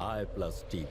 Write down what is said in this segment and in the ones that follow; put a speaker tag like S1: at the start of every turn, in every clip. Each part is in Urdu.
S1: i+ TV,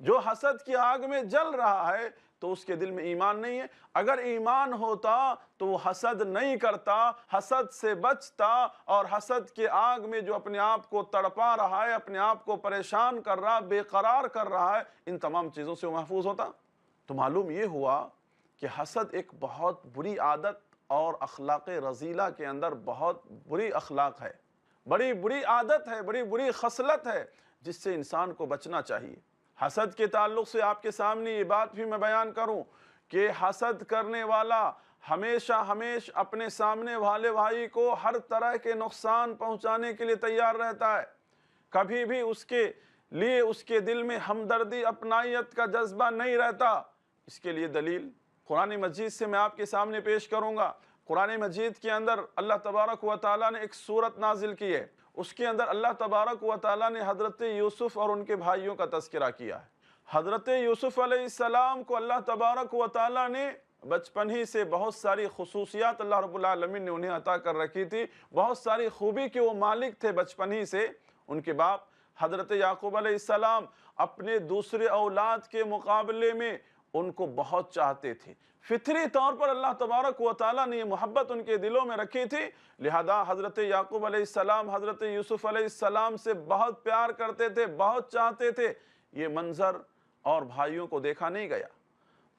S2: جو حسد کی آگ میں جل رہا ہے تو اس کے دل میں ایمان نہیں ہے۔ اگر ایمان ہوتا تو وہ حسد نہیں کرتا، حسد سے بچتا، اور حسد کے آگ میں جو اپنے آپ کو تڑپا رہا ہے، اپنے آپ کو پریشان کر رہا، بے قرار کر رہا ہے، ان تمام چیزوں سے وہ محفوظ ہوتا۔ تو معلوم یہ ہوا کہ حسد ایک بہت بری عادت اور اخلاق رذیلہ کے اندر بہت بری اخلاق ہے، بڑی بری عادت ہے، بڑی بری خصلت ہے، جس سے انسان کو بچنا چاہیے۔ حسد کے تعلق سے آپ کے سامنے یہ بات بھی میں بیان کروں کہ حسد کرنے والا ہمیشہ اپنے سامنے والے بھائی کو ہر طرح کے نقصان پہنچانے کے لیے تیار رہتا ہے، کبھی بھی اس کے لیے اس کے دل میں ہمدردی اپنائیت کا جذبہ نہیں رہتا۔ اس کے لیے دلیل قرآن مجید سے میں آپ کے سامنے پیش کروں گا۔ قرآن مجید کے اندر اللہ تبارک و تعالیٰ نے ایک سورت نازل کی ہے، اس کے اندر اللہ تبارک و تعالیٰ نے حضرت یوسف اور ان کے بھائیوں کا تذکرہ کیا ہے۔ حضرت یوسف علیہ السلام کو اللہ تبارک و تعالیٰ نے بچپن ہی سے بہت ساری خصوصیات اللہ رب العالمین نے انہیں عطا کر رکھی تھی، بہت ساری خوبی کے وہ مالک تھے بچپن ہی سے۔ ان کے باپ حضرت یعقوب علیہ السلام اپنے دوسرے اولاد کے مقابلے میں ان کو بہت چاہتے تھے، فطری طور پر اللہ تبارک و تعالیٰ نے یہ محبت ان کے دلوں میں رکھی تھی، لہذا حضرت یعقوب علیہ السلام حضرت یوسف علیہ السلام سے بہت پیار کرتے تھے، بہت چاہتے تھے۔ یہ منظر اور بھائیوں کو دیکھا نہیں گیا،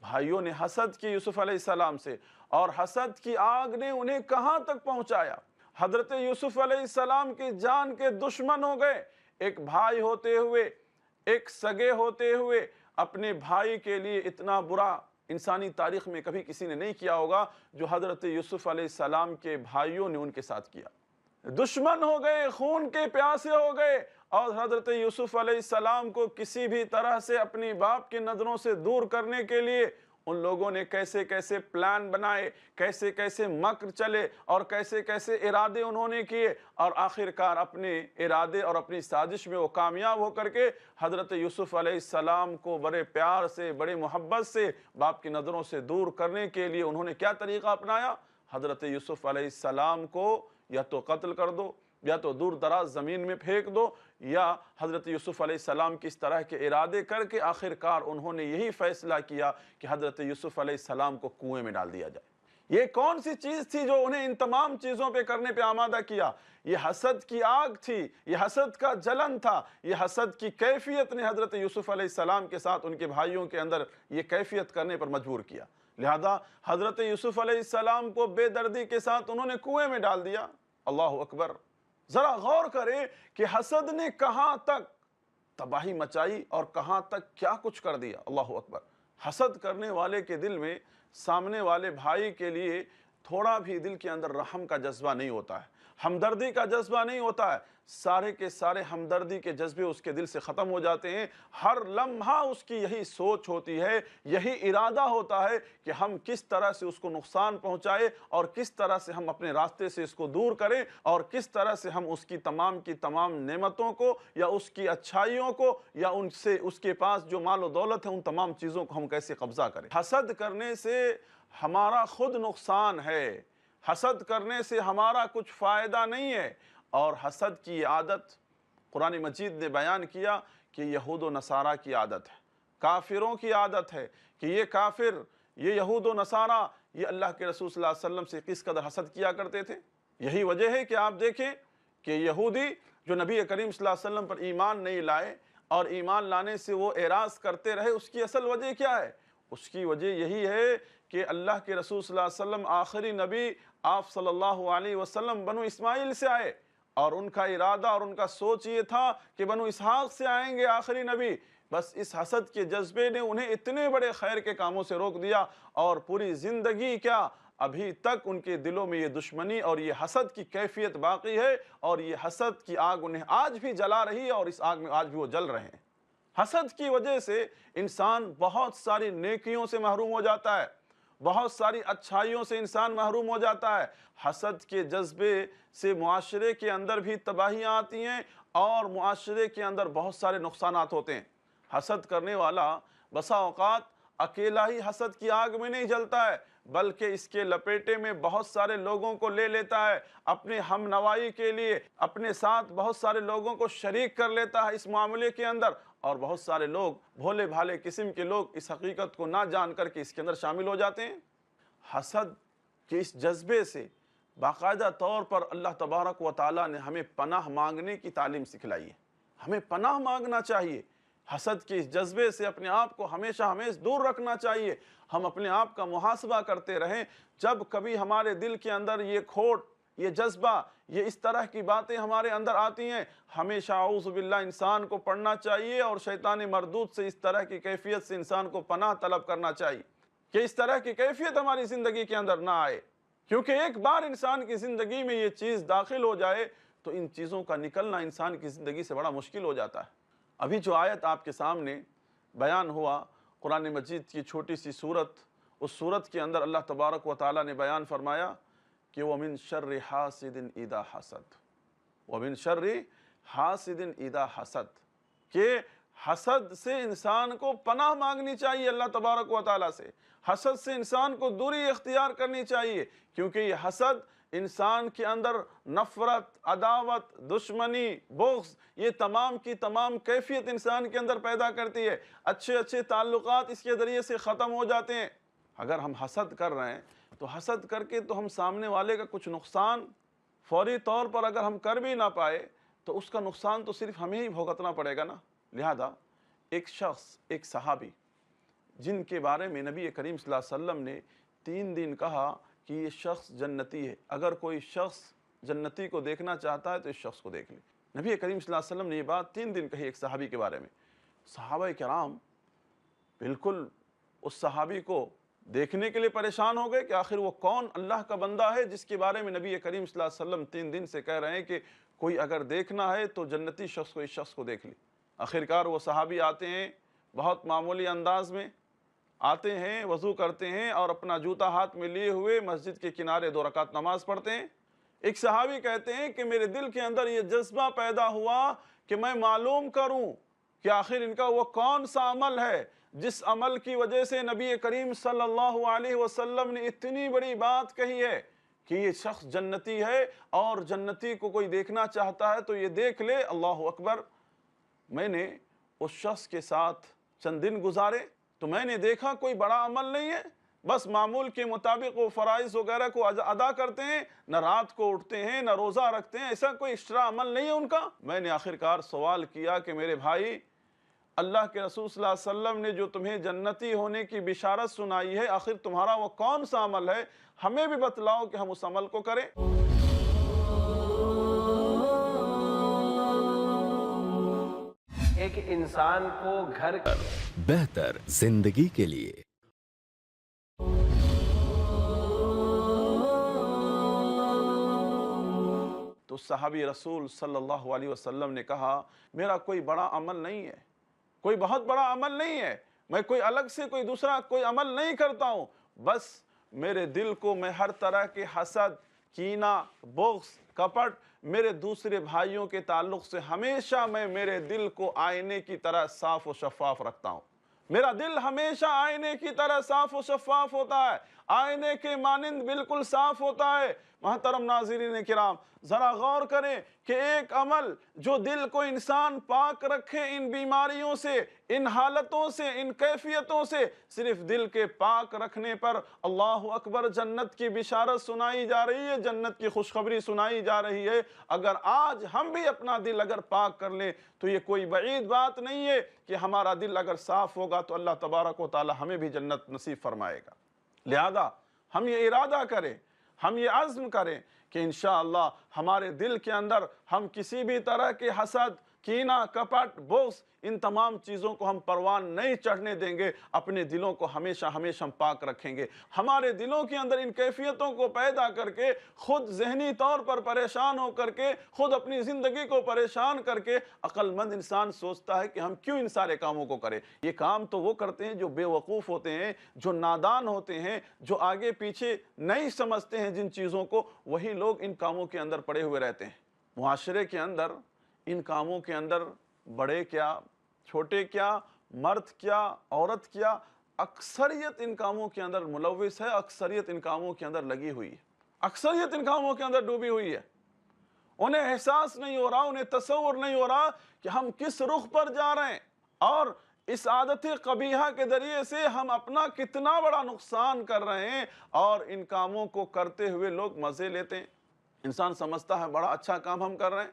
S2: بھائیوں نے حسد کی یوسف علیہ السلام سے، اور حسد کی آگ نے انہیں کہاں تک پہنچایا، حضرت یوسف علیہ السلام کی جان کے دشمن ہو گئے۔ ایک بھائی ہوتے ہوئے، ایک سگے ہوتے ہوئے اپنے بھائی کے لیے اتنا برا انسانی تاریخ میں کبھی کسی نے نہیں کیا ہوگا جو حضرت یوسف علیہ السلام کے بھائیوں نے ان کے ساتھ کیا۔ دشمن ہو گئے، خون کے پیاسے ہو گئے، اور حضرت یوسف علیہ السلام کو کسی بھی طرح سے اپنی باپ کی نظروں سے دور کرنے کے لیے ان لوگوں نے کیسے کیسے پلان بنائے، کیسے کیسے مکر چلے، اور کیسے کیسے ارادے انہوں نے کیے، اور آخرکار اپنے ارادے اور اپنی سازش میں وہ کامیاب ہو کر کے حضرت یوسف علیہ السلام کو بڑے پیار سے، بڑے محبت سے باپ کی نظروں سے دور کرنے کے لیے انہوں نے کیا طریقہ اپنایا؟ حضرت یوسف علیہ السلام کو یا تو قتل کر دو، یا تو دور دراز زمین میں پھینک دو، یا حضرت یوسف علیہ السلام کی اس طرح کے ارادے کر کے آخرکار انہوں نے یہی فیصلہ کیا کہ حضرت یوسف علیہ السلام کو کنویں میں ڈال دیا جائے۔ یہ کون سی چیز تھی جو انہیں ان تمام چیزوں پہ کرنے پہ آمادہ کیا؟ یہ حسد کی آگ تھی، یہ حسد کا جلن تھا، یہ حسد کی کیفیت نے حضرت یوسف علیہ السلام کے ساتھ ان کے بھائیوں کے اندر یہ کیفیت کرنے پر مجبور کیا۔ لہذا حضرت یوسف علیہ السلام کو بے دردی کے ساتھ انہوں نے کنویں میں ڈال دیا۔ اللہ اکبر! ذرا غور کریں کہ حسد نے کہاں تک تباہی مچائی اور کہاں تک کیا کچھ کر دیا۔ اللہ اکبر! حسد کرنے والے کے دل میں سامنے والے بھائی کے لیے تھوڑا بھی دل کے اندر رحم کا جذبہ نہیں ہوتا ہے، ہمدردی کا جذبہ نہیں ہوتا ہے، سارے کے سارے ہمدردی کے جذبے اس کے دل سے ختم ہو جاتے ہیں۔ ہر لمحہ اس کی یہی سوچ ہوتی ہے، یہی ارادہ ہوتا ہے کہ ہم کس طرح سے اس کو نقصان پہنچائے، اور کس طرح سے ہم اپنے راستے سے اس کو دور کریں، اور کس طرح سے ہم اس کی تمام نعمتوں کو، یا اس کی اچھائیوں کو، یا ان سے اس کے پاس جو مال و دولت ہے ان تمام چیزوں کو ہم کیسے قبضہ کریں۔ حسد کرنے سے ہمارا خود نقصان ہے، حسد کرنے سے ہمارا کچھ فائدہ نہیں ہے۔ اور حسد کی عادت قرآن مجید نے بیان کیا کہ یہود و نصارہ کی عادت ہے، کافروں کی عادت ہے، کہ یہ کافر، یہ یہود و نصارہ، یہ اللہ کے رسول صلی اللہ علیہ وسلم سے کس قدر حسد کیا کرتے تھے۔ یہی وجہ ہے کہ آپ دیکھیں کہ یہودی جو نبی کریم صلی اللہ علیہ وسلم پر ایمان نہیں لائے، اور ایمان لانے سے وہ اعراض کرتے رہے، اس کی اصل وجہ کیا ہے؟ اس کی وجہ یہی ہے کہ اللہ کے رسول صلی اللہ علیہ وسلم آخری نبی آپ صلی اللہ علیہ وسلم بنو اسماعیل سے آئے، اور ان کا ارادہ اور ان کا سوچ یہ تھا کہ بنو اسحاق سے آئیں گے آخری نبی۔ بس اس حسد کے جذبے نے انہیں اتنے بڑے خیر کے کاموں سے روک دیا، اور پوری زندگی کیا، ابھی تک ان کے دلوں میں یہ دشمنی اور یہ حسد کی کیفیت باقی ہے، اور یہ حسد کی آگ انہیں آج بھی جلا رہی ہے، اور اس آگ میں آج بھی وہ جل رہے ہیں۔ حسد کی وجہ سے انسان بہت ساری نیکیوں سے محروم ہو جاتا ہے، بہت ساری اچھائیوں سے انسان محروم ہو جاتا ہے۔ حسد کے جذبے سے معاشرے کے اندر بھی تباہیاں آتی ہیں، اور معاشرے کے اندر بہت سارے نقصانات ہوتے ہیں۔ حسد کرنے والا بسا اوقات اکیلا ہی حسد کی آگ میں نہیں جلتا ہے، بلکہ اس کے لپیٹے میں بہت سارے لوگوں کو لے لیتا ہے، اپنے ہم نوائی کے لیے اپنے ساتھ بہت سارے لوگوں کو شریک کر لیتا ہے اس معاملے کے اندر، اور بہت سارے لوگ بھولے بھالے قسم کے لوگ اس حقیقت کو نہ جان کر کے اس کے اندر شامل ہو جاتے ہیں۔ حسد کے اس جذبے سے باقاعدہ طور پر اللہ تبارک و تعالیٰ نے ہمیں پناہ مانگنے کی تعلیم سکھلائی ہے، ہمیں پناہ مانگنا چاہیے، حسد کے اس جذبے سے اپنے آپ کو ہمیشہ دور رکھنا چاہیے۔ ہم اپنے آپ کا محاسبہ کرتے رہیں، جب کبھی ہمارے دل کے اندر یہ کھوٹ، یہ جذبہ، یہ اس طرح کی باتیں ہمارے اندر آتی ہیں، ہمیشہ اعوذ باللہ انسان کو پڑھنا چاہیے اور شیطان مردود سے اس طرح کی کیفیت سے انسان کو پناہ طلب کرنا چاہیے کہ اس طرح کی کیفیت ہماری زندگی کے اندر نہ آئے، کیونکہ ایک بار انسان کی زندگی میں یہ چیز داخل ہو جائے تو ان چیزوں کا نکلنا انسان کی زندگی سے بڑا مشکل ہو جاتا ہے۔ ابھی جو آیت آپ کے سامنے بیان ہوا، قرآن مجید کی چھوٹی سی سورت، اس سورت کے اندر اللہ تبارک و تعالیٰ نے بیان فرمایا کہ وَمِن شَرِّ حَاسِدٍ اِذَا حَسَدٍ، وَمِن شَرِّ حَاسِدٍ اِذَا حَسَدٍ، کہ حسد سے انسان کو پناہ مانگنی چاہیے اللہ تبارک و تعالیٰ سے، حسد سے انسان کو دوری اختیار کرنی چاہیے، کیونکہ یہ حسد انسان کے اندر نفرت، عداوت، دشمنی، بغض، یہ تمام کی تمام کیفیت انسان کے اندر پیدا کرتی ہے، اچھے اچھے تعلقات اس کے ذریعے سے ختم ہو جاتے ہیں۔ اگر ہم حسد کر رہے ہیں تو حسد کر کے تو ہم سامنے والے کا کچھ نقصان فوری طور پر اگر ہم کر بھی نہ پائے تو اس کا نقصان تو صرف ہمیں ہی بھگتنا پڑے گا نا۔ لہذا ایک شخص، ایک صحابی جن کے بارے میں نبی کریم صلی اللہ علیہ وسلم نے 3 دن کہا کہ یہ شخص جنتی ہے، اگر کوئی شخص جنتی کو دیکھنا چاہتا ہے تو اس شخص کو دیکھ لے، نبی کریم صلی اللہ علیہ وسلم نے یہ بات 3 دن کہی ایک صحابی کے بارے میں۔ صحابہ کرام بالکل اس صحابی کو دیکھنے کے لیے پریشان ہو گئے کہ آخر وہ کون اللہ کا بندہ ہے جس کے بارے میں نبی کریم صلی اللہ علیہ وسلم 3 دن سے کہہ رہے ہیں کہ کوئی اگر دیکھنا ہے تو جنتی شخص کو اس شخص کو دیکھ لے۔ آخرکار وہ صحابی آتے ہیں، بہت معمولی انداز میں آتے ہیں، وضو کرتے ہیں اور اپنا جوتا ہاتھ میں لیے ہوئے مسجد کے کنارے 2 رکعت نماز پڑھتے ہیں۔ ایک صحابی کہتے ہیں کہ میرے دل کے اندر یہ جذبہ پیدا ہوا کہ میں معلوم کروں کہ آخر ان کا وہ کون سا عمل ہے جس عمل کی وجہ سے نبی کریم صلی اللہ علیہ وسلم نے اتنی بڑی بات کہی ہے کہ یہ شخص جنتی ہے اور جنتی کو کوئی دیکھنا چاہتا ہے تو یہ دیکھ لے۔ اللہ اکبر! میں نے اس شخص کے ساتھ چند دن گزارے تو میں نے دیکھا کوئی بڑا عمل نہیں ہے، بس معمول کے مطابق وہ فرائض وغیرہ کو ادا کرتے ہیں، نہ رات کو اٹھتے ہیں نہ روزہ رکھتے ہیں، ایسا کوئی ایکسٹرا عمل نہیں ہے ان کا۔ میں نے آخرکار سوال کیا کہ میرے بھائی، اللہ کے رسول صلی اللہ علیہ وسلم نے جو تمہیں جنتی ہونے کی بشارت سنائی ہے، آخر تمہارا وہ کون سا عمل ہے؟ ہمیں بھی بتلاؤ کہ ہم اس عمل کو کریں۔
S3: ایک انسان کو گھر
S1: بہتر زندگی کے لیے
S2: تو صحابی رسول صلی اللہ علیہ وسلم نے کہا میرا کوئی بڑا عمل نہیں ہے، کوئی بہت بڑا عمل نہیں ہے، میں کوئی الگ سے کوئی دوسرا کوئی عمل نہیں کرتا ہوں، بس میرے دل کو میں ہر طرح کے حسد، کینہ، بغض، کپٹ، میرے دوسرے بھائیوں کے تعلق سے ہمیشہ میں میرے دل کو آئینے کی طرح صاف و شفاف رکھتا ہوں۔ میرا دل ہمیشہ آئینے کی طرح صاف و شفاف ہوتا ہے، آئینے کے مانند بالکل صاف ہوتا ہے۔ محترم ناظرین کرام، ذرا غور کریں کہ ایک عمل جو دل کو انسان پاک رکھے ان بیماریوں سے، ان حالتوں سے، ان کیفیتوں سے، صرف دل کے پاک رکھنے پر اللہ اکبر جنت کی بشارت سنائی جا رہی ہے، جنت کی خوشخبری سنائی جا رہی ہے۔ اگر آج ہم بھی اپنا دل اگر پاک کر لیں تو یہ کوئی بعید بات نہیں ہے کہ ہمارا دل اگر صاف ہوگا تو اللہ تبارک و تعالی ہمیں بھی جنت نصیب فرمائے گا۔ لہذا ہم یہ ارادہ کریں، ہم یہ عزم کریں کہ انشاءاللہ ہمارے دل کے اندر ہم کسی بھی طرح کے حسد، کینہ، کپٹ، بغض، ان تمام چیزوں کو ہم پروان نہیں چڑھنے دیں گے، اپنے دلوں کو ہمیشہ ہم پاک رکھیں گے۔ ہمارے دلوں کے اندر ان کیفیتوں کو پیدا کر کے خود ذہنی طور پر پریشان ہو کر کے، خود اپنی زندگی کو پریشان کر کے عقل مند انسان سوچتا ہے کہ ہم کیوں ان سارے کاموں کو کریں۔ یہ کام تو وہ کرتے ہیں جو بے وقوف ہوتے ہیں، جو نادان ہوتے ہیں، جو آگے پیچھے نہیں سمجھتے ہیں جن چیزوں کو، وہی لوگ ان کاموں کے اندر پڑے ہوئے رہتے ہیں۔ معاشرے کے اندر ان کاموں کے اندر بڑے کیا، چھوٹے کیا، مرد کیا، عورت کیا، اکثریت ان کاموں کے اندر ملوث ہے، اکثریت ان کاموں کے اندر لگی ہوئی ہے، اکثریت ان کاموں کے اندر ڈوبی ہوئی ہے۔ انہیں احساس نہیں ہو رہا، انہیں تصور نہیں ہو رہا کہ ہم کس رخ پر جا رہے ہیں، اور اس عادت قبیحہ کے ذریعے سے ہم اپنا کتنا بڑا نقصان کر رہے ہیں، اور ان کاموں کو کرتے ہوئے لوگ مزے لیتے ہیں۔ انسان سمجھتا ہے بڑا اچھا کام ہم کر رہے ہیں،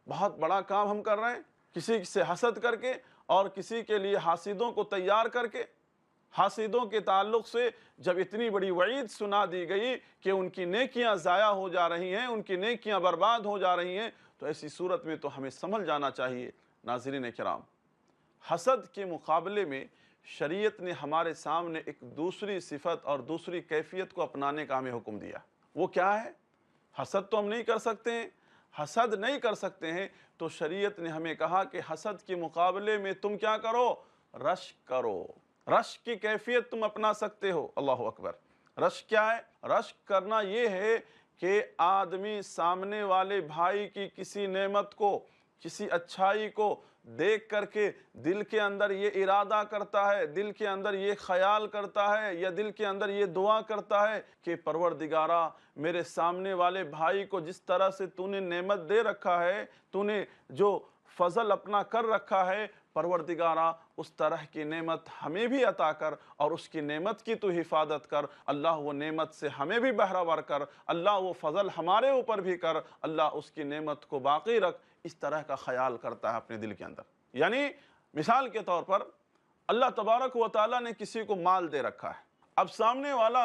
S2: بہت بڑا کام ہم کر رہے ہیں، کسی سے حسد کر کے اور کسی کے لیے حاسدوں کو تیار کر کے۔ حاسدوں کے تعلق سے جب اتنی بڑی وعید سنا دی گئی کہ ان کی نیکیاں ضائع ہو جا رہی ہیں، ان کی نیکیاں برباد ہو جا رہی ہیں، تو ایسی صورت میں تو ہمیں سمجھ جانا چاہیے۔ ناظرین کرام، حسد کے مقابلے میں شریعت نے ہمارے سامنے ایک دوسری صفت اور دوسری کیفیت کو اپنانے کا ہمیں حکم دیا۔ وہ کیا ہے؟ حسد تو ہم نہیں کر سکتے ہیں، حسد نہیں کر سکتے ہیں، تو شریعت نے ہمیں کہا کہ حسد کے مقابلے میں تم کیا کرو؟ رشک کرو۔ رشک کی کیفیت تم اپنا سکتے ہو۔ اللہ اکبر۔ رشک کیا ہے؟ رشک کرنا یہ ہے کہ آدمی سامنے والے بھائی کی کسی نعمت کو، کسی اچھائی کو دیکھ کر کے دل کے اندر یہ ارادہ کرتا ہے، دل کے اندر یہ خیال کرتا ہے، یا دل کے اندر یہ دعا کرتا ہے کہ پروردگارا، میرے سامنے والے بھائی کو جس طرح سے تو نے نعمت دے رکھا ہے، تو نے جو فضل اپنا کر رکھا ہے، پروردگارا اس طرح کی نعمت ہمیں بھی عطا کر، اور اس کی نعمت کی تو حفاظت کر۔ اللہ وہ نعمت سے ہمیں بھی بہرہ ور کر، اللہ وہ فضل ہمارے اوپر بھی کر، اللہ اس کی نعمت کو باقی رکھ۔ اس طرح کا خیال کرتا ہے اپنے دل کے اندر۔ یعنی مثال کے طور پر اللہ تبارک و تعالیٰ نے کسی کو مال دے رکھا ہے، اب سامنے والا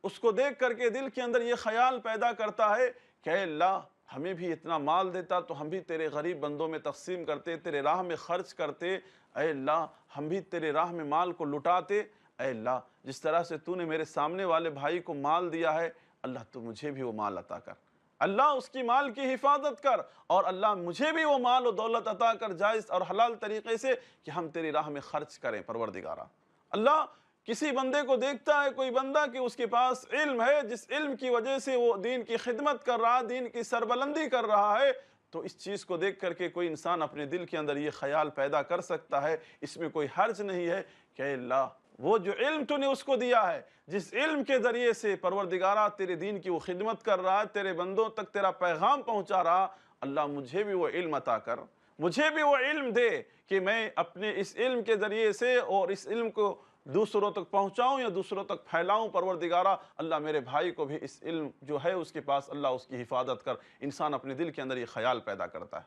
S2: اس کو دیکھ کر کے دل کے اندر یہ خیال پیدا کرتا ہے کہ اے اللہ، ہمیں بھی اتنا مال دیتا تو ہم بھی تیرے غریب بندوں میں تقسیم کرتے، تیرے راہ میں خرچ کرتے، اے اللہ ہم بھی تیرے راہ میں مال کو لٹاتے، اے اللہ جس طرح سے تو نے میرے سامنے والے بھائی کو مال دیا ہے، اللہ تو مجھے بھی وہ مال عطا کر، اللہ اس کی مال کی حفاظت کر، اور اللہ مجھے بھی وہ مال و دولت عطا کر جائز اور حلال طریقے سے کہ ہم تیری راہ میں خرچ کریں پروردگارا۔ اللہ کسی بندے کو دیکھتا ہے، کوئی بندہ کہ اس کے پاس علم ہے، جس علم کی وجہ سے وہ دین کی خدمت کر رہا ہے، دین کی سربلندی کر رہا ہے، تو اس چیز کو دیکھ کر کے کوئی انسان اپنے دل کے اندر یہ خیال پیدا کر سکتا ہے، اس میں کوئی حرج نہیں ہے کہ اے اللہ وہ جو علم تو نے اس کو دیا ہے، جس علم کے ذریعے سے پروردگارہ تیرے دین کی وہ خدمت کر رہا ہے، تیرے بندوں تک تیرا پیغام پہنچا رہا، اللہ مجھے بھی وہ علم عطا کر، مجھے بھی وہ علم دے کہ میں اپنے اس علم کے ذریعے سے اور اس علم کو دوسروں تک پہنچاؤں یا دوسروں تک پھیلاؤں پروردگارہ۔ اللہ میرے بھائی کو بھی اس علم جو ہے اس کے پاس، اللہ اس کی حفاظت کر۔ انسان اپنے دل کے اندر یہ خیال پیدا کرتا ہے۔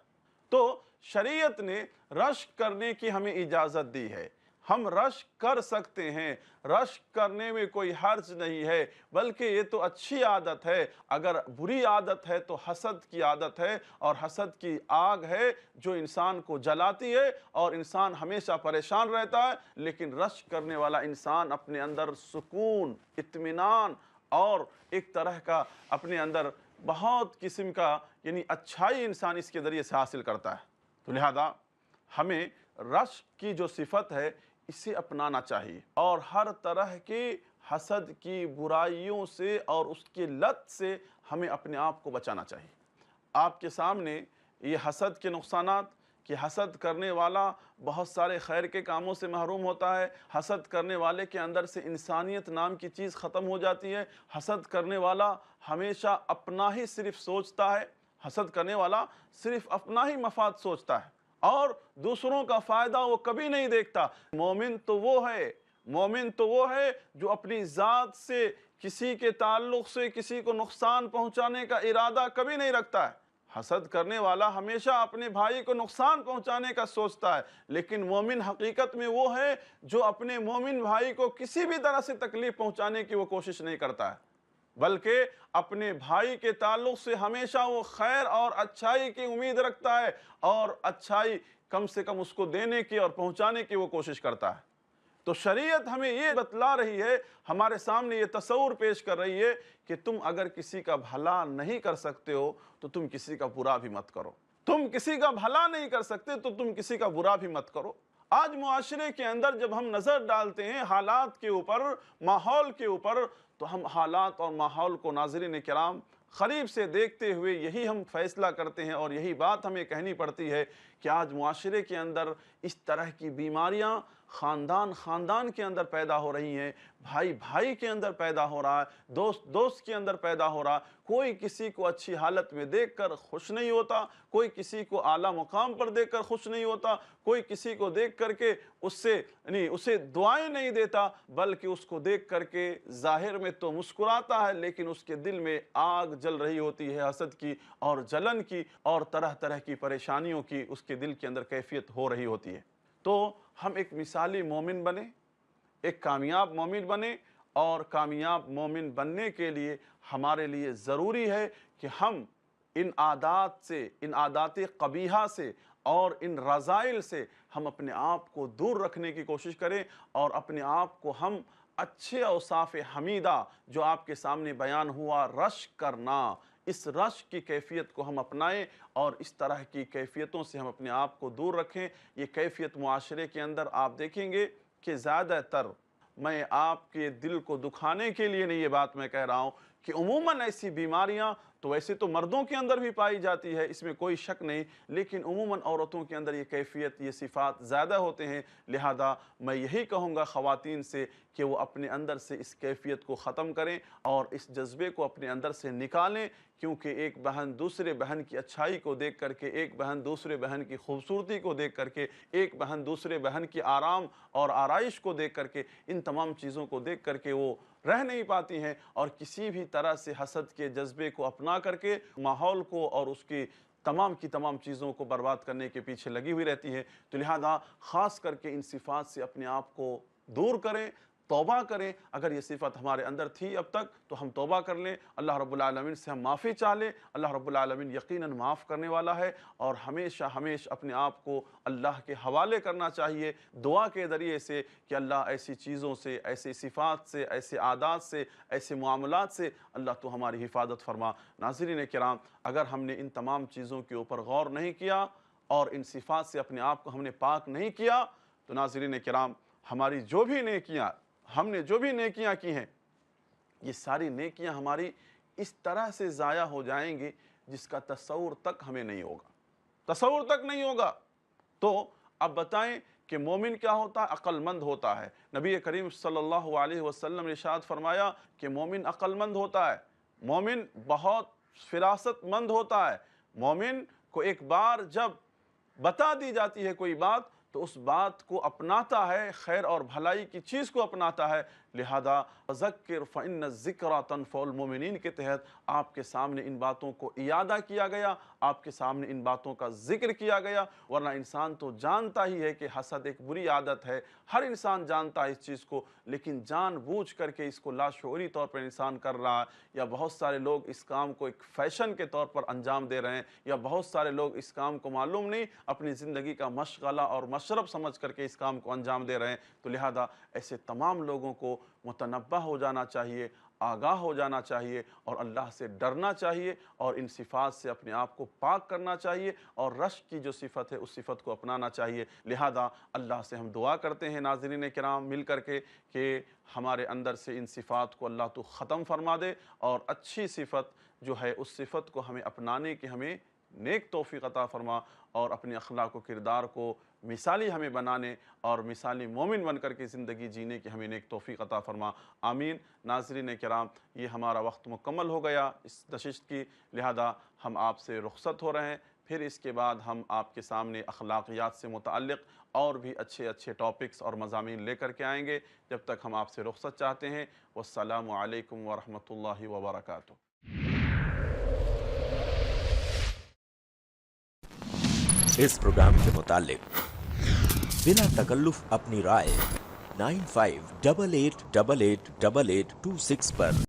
S2: تو شریعت نے رشک کرنے کی ہمیں اجازت دی ہے، ہم رشک کر سکتے ہیں، رشک کرنے میں کوئی حرج نہیں ہے، بلکہ یہ تو اچھی عادت ہے۔ اگر بری عادت ہے تو حسد کی عادت ہے، اور حسد کی آگ ہے جو انسان کو جلاتی ہے اور انسان ہمیشہ پریشان رہتا ہے۔ لیکن رشک کرنے والا انسان اپنے اندر سکون، اطمینان اور ایک طرح کا اپنے اندر بہت قسم کا یعنی اچھائی انسان اس کے ذریعے سے حاصل کرتا ہے۔ تو لہذا ہمیں رشک کی جو صفت ہے اسے اپنانا چاہیے، اور ہر طرح کی حسد کی برائیوں سے اور اس کی لت سے ہمیں اپنے آپ کو بچانا چاہیے۔ آپ کے سامنے یہ حسد کے نقصانات کہ حسد کرنے والا بہت سارے خیر کے کاموں سے محروم ہوتا ہے، حسد کرنے والے کے اندر سے انسانیت نام کی چیز ختم ہو جاتی ہے، حسد کرنے والا ہمیشہ اپنا ہی صرف سوچتا ہے، حسد کرنے والا صرف اپنا ہی مفاد سوچتا ہے اور دوسروں کا فائدہ وہ کبھی نہیں دیکھتا۔ مومن تو وہ ہے جو اپنی ذات سے کسی کے تعلق سے کسی کو نقصان پہنچانے کا ارادہ کبھی نہیں رکھتا ہے۔ حسد کرنے والا ہمیشہ اپنے بھائی کو نقصان پہنچانے کا سوچتا ہے، لیکن مومن حقیقت میں وہ ہے جو اپنے مومن بھائی کو کسی بھی طرح سے تکلیف پہنچانے کی وہ کوشش نہیں کرتا ہے، بلکہ اپنے بھائی کے تعلق سے ہمیشہ وہ خیر اور اچھائی کی امید رکھتا ہے، اور اچھائی کم سے کم اس کو دینے کی اور پہنچانے کی وہ کوشش کرتا ہے۔ تو شریعت ہمیں یہ بتلا رہی ہے، ہمارے سامنے یہ تصور پیش کر رہی ہے کہ تم اگر کسی کا بھلا نہیں کر سکتے ہو تو تم کسی کا برا بھی مت کرو، تم کسی کا بھلا نہیں کر سکتے تو تم کسی کا برا بھی مت کرو۔ آج معاشرے کے اندر جب ہم نظر ڈالتے ہیں حالات کے اوپر، ماحول کے اوپر، تو ہم حالات اور ماحول کو ناظرین کرام قریب سے دیکھتے ہوئے یہی ہم فیصلہ کرتے ہیں اور یہی بات ہمیں کہنی پڑتی ہے کہ آج معاشرے کے اندر اس طرح کی بیماریاں خاندان کے اندر پیدا ہو رہی ہیں، بھائی کے اندر پیدا ہو رہا ہے، دوست کے اندر پیدا ہو رہا ہے۔ کوئی کسی کو اچھی حالت میں دیکھ کر خوش نہیں ہوتا، کوئی کسی کو اعلیٰ مقام پر دیکھ کر خوش نہیں ہوتا، کوئی کسی کو دیکھ کر کے اسے دعائیں نہیں دیتا، بلکہ اس کو دیکھ کر کے ظاہر میں تو مسکراتا ہے لیکن اس کے دل میں آگ جل رہی ہوتی ہے حسد کی اور جلن کی اور طرح طرح کی پریشانیوں کی اس کے دل کے اندر کیفیت ہو رہی ہوتی ہے۔ تو ہم ایک مثالی مومن بنیں، ایک کامیاب مومن بنیں، اور کامیاب مومن بننے کے لیے ہمارے لیے ضروری ہے کہ ہم ان عادات قبیحہ سے اور ان رذائل سے ہم اپنے آپ کو دور رکھنے کی کوشش کریں، اور اپنے آپ کو ہم اچھے اوصاف حمیدہ جو آپ کے سامنے بیان ہوا، رشک کرنا، اس رشک کی کیفیت کو ہم اپنائیں اور اس طرح کی کیفیتوں سے ہم اپنے آپ کو دور رکھیں۔ یہ کیفیت معاشرے کے اندر آپ دیکھیں گے کہ زیادہ تر، میں آپ کے دل کو دکھانے کے لیے نہیں یہ بات میں کہہ رہا ہوں، کہ عموماً ایسی بیماریاں تو ویسے تو مردوں کے اندر بھی پائی جاتی ہے، اس میں کوئی شک نہیں، لیکن عموماً عورتوں کے اندر یہ کیفیت، یہ صفات زیادہ ہوتے ہیں۔ لہذا میں یہی کہوں گا خواتین سے کہ وہ اپنے اندر سے اس کیفیت کو ختم کریں اور اس جذبے کو اپنے اندر سے نکالیں، کیونکہ ایک بہن دوسرے بہن کی اچھائی کو دیکھ کر کے، ایک بہن دوسرے بہن کی خوبصورتی کو دیکھ کر کے، ایک بہن دوسرے بہن کی آرام اور آرائش کو دیکھ کر کے، ان تمام چیزوں کو دیکھ کر کے وہ رہ نہیں پاتی ہیں، اور کسی بھی طرح سے حسد کے جذبے کو اپنا کر کے ماحول کو اور اس کی تمام چیزوں کو برباد کرنے کے پیچھے لگی ہوئی رہتی ہے۔ تو لہذا خاص کر کے ان صفات سے اپنے آپ کو دور کریں، توبہ کریں۔ اگر یہ صفت ہمارے اندر تھی اب تک تو ہم توبہ کر لیں، اللہ رب العالمین سے ہم معافی چاہ لیں۔ اللہ رب العالمین یقیناً معاف کرنے والا ہے، اور ہمیشہ اپنے آپ کو اللہ کے حوالے کرنا چاہیے دعا کے ذریعے سے کہ اللہ ایسی چیزوں سے، ایسی صفات سے، ایسے عادات سے، ایسے معاملات سے اللہ تو ہماری حفاظت فرما۔ ناظرین کرام، اگر ہم نے ان تمام چیزوں کے اوپر غور نہیں کیا اور ان صفات سے اپنے آپ کو ہم نے پاک نہیں کیا، تو ناظرین کرام، ہماری ہم نے جو بھی نیکیاں کی ہیں، یہ ساری نیکیاں ہماری اس طرح سے ضائع ہو جائیں گی جس کا تصور تک ہمیں نہیں ہوگا۔ تو اب بتائیں کہ مومن کیا ہوتا ہے؟ عقل مند ہوتا ہے۔ نبی کریم صلی اللہ علیہ وسلم نے ارشاد فرمایا کہ مومن عقل مند ہوتا ہے، مومن بہت فراست مند ہوتا ہے۔ مومن کو ایک بار جب بتا دی جاتی ہے کوئی بات تو اس بات کو اپناتا ہے، خیر اور بھلائی کی چیز کو اپناتا ہے۔ لہذا ذکر فإن الذکریٰ تنفع المؤمنین کے تحت آپ کے سامنے ان باتوں کو اعادہ کیا گیا، آپ کے سامنے ان باتوں کا ذکر کیا گیا، ورنہ انسان تو جانتا ہی ہے کہ حسد ایک بری عادت ہے، ہر انسان جانتا ہے اس چیز کو، لیکن جان بوجھ کر کے اس کو لاشعوری طور پر انسان کر رہا ہے، یا بہت سارے لوگ اس کام کو ایک فیشن کے طور پر انجام دے رہے ہیں، یا بہت سارے لوگ اس کام کو معلوم نہیں، اپنی زندگی کا مشغلہ اور مشرب سمجھ کر کے اس کام کو انجام دے رہے ہیں۔ تو لہذا ایسے تمام لوگوں کو متنبہ ہو جانا چاہیے، آگاہ ہو جانا چاہیے، اور اللہ سے ڈرنا چاہیے، اور ان صفات سے اپنے آپ کو پاک کرنا چاہیے، اور رشک کی جو صفت ہے اس صفت کو اپنانا چاہیے۔ لہذا اللہ سے ہم دعا کرتے ہیں ناظرین کرام مل کر کے کہ ہمارے اندر سے ان صفات کو اللہ تو ختم فرما دے، اور اچھی صفت جو ہے اس صفت کو ہمیں اپنانے کی ہمیں نیک توفیق عطا فرما، اور اپنے اخلاق و کردار کو مثالی ہمیں بنانے اور مثالی مومن بن کر کے زندگی جینے کی ہمیں نیک توفیق عطا فرما۔ آمین۔ ناظرین کرام، یہ ہمارا وقت مکمل ہو گیا اس نشست کی، لہذا ہم آپ سے رخصت ہو رہے ہیں۔ پھر اس کے بعد ہم آپ کے سامنے اخلاقیات سے متعلق اور بھی اچھے ٹاپکس اور مضامین لے کر کے آئیں گے۔ جب تک ہم آپ سے رخصت چاہتے ہیں۔ والسلام علیکم ورحمۃ اللہ وبرکاتہ۔
S1: اس پروگرام کے متعلق بلا تکلف اپنی رائے 9588888826 پر